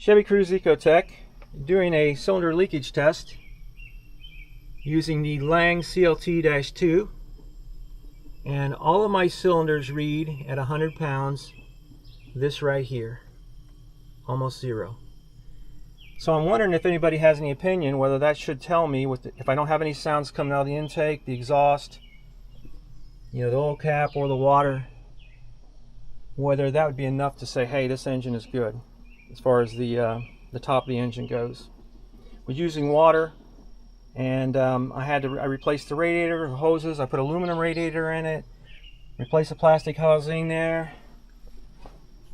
Chevy Cruze Ecotec doing a cylinder leakage test using the Lang CLT-2, and all of my cylinders read at 100 pounds this right here, almost zero. So I'm wondering if anybody has any opinion whether that should tell me if I don't have any sounds coming out of the intake, the exhaust, the oil cap or the water, whether that would be enough to say, hey, this engine is good as far as the top of the engine goes. We're using water, and I replaced the radiator hoses. I put aluminum radiator in it, replaced the plastic housing there,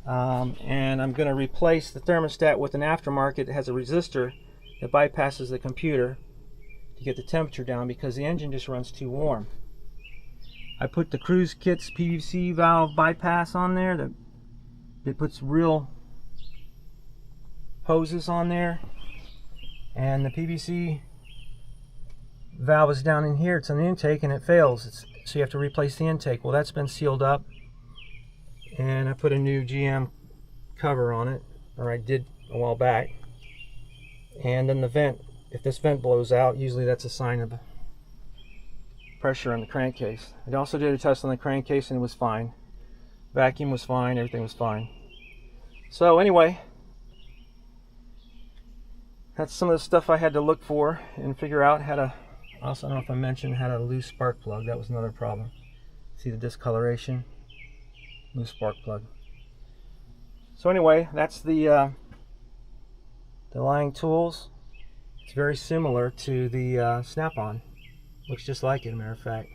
and I'm going to replace the thermostat with an aftermarket that has a resistor that bypasses the computer to get the temperature down because the engine just runs too warm. I put the CruzeKits PVC valve bypass on there that puts real hoses on there, and the PVC valve is down in here. It's on the intake and it fails, so you have to replace the intake. Well, that's been sealed up, and I put a new GM cover on it, or I did a while back. And then the vent, if this vent blows out, usually that's a sign of pressure on the crankcase. I also did a test on the crankcase and it was fine. Vacuum was fine, everything was fine. So anyway, that's some of the stuff I had to look for and figure out. Also, I don't know if I mentioned, had a loose spark plug. That was another problem. See the discoloration? Loose spark plug. So anyway, that's the Lang tools. It's very similar to the Snap-on. Looks just like it, as a matter of fact.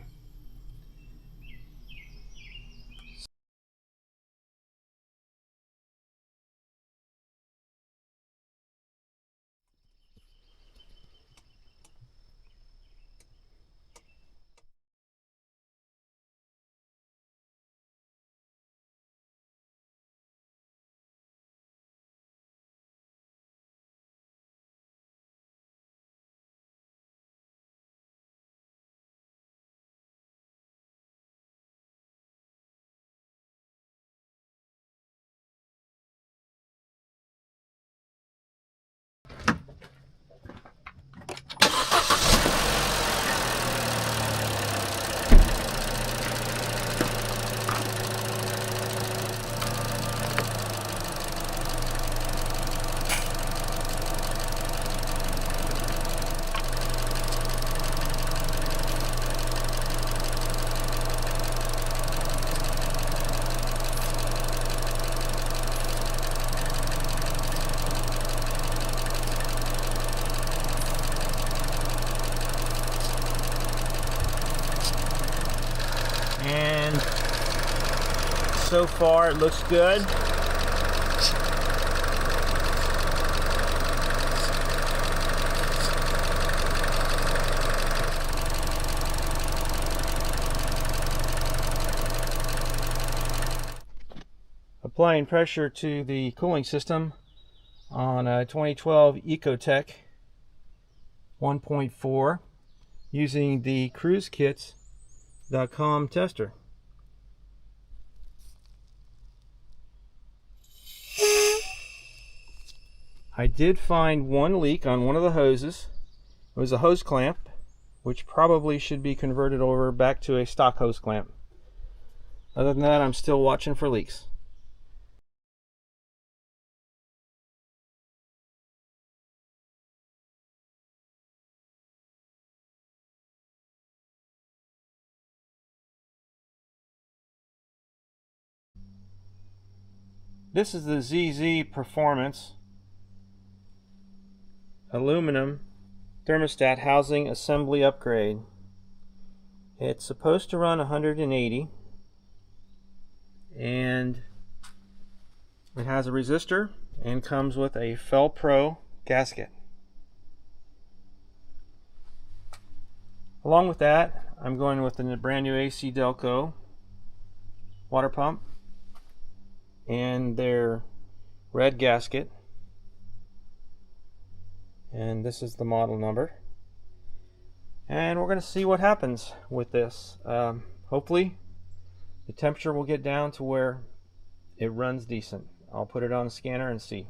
And so far it looks good. Applying pressure to the cooling system on a 2012 Ecotec 1.4 using the CruzeKits.com tester. I did find one leak on one of the hoses. It was a hose clamp, which probably should be converted over back to a stock hose clamp. Other than that, I'm still watching for leaks. This is the ZZ Performance aluminum thermostat housing assembly upgrade. It's supposed to run 180, and it has a resistor and comes with a Fel Pro gasket. Along with that, I'm going with the brand new AC Delco water pump and their red gasket, and this is the model number, and we're going to see what happens with this. Hopefully the temperature will get down to where it runs decent. I'll put it on the scanner and see.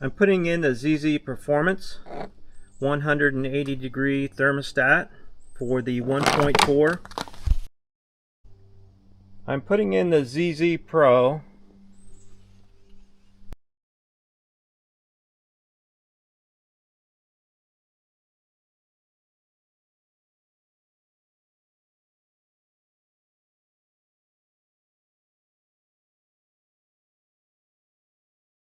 I'm putting in the ZZ Performance 180 degree thermostat for the 1.4. I'm putting in the ZZ Pro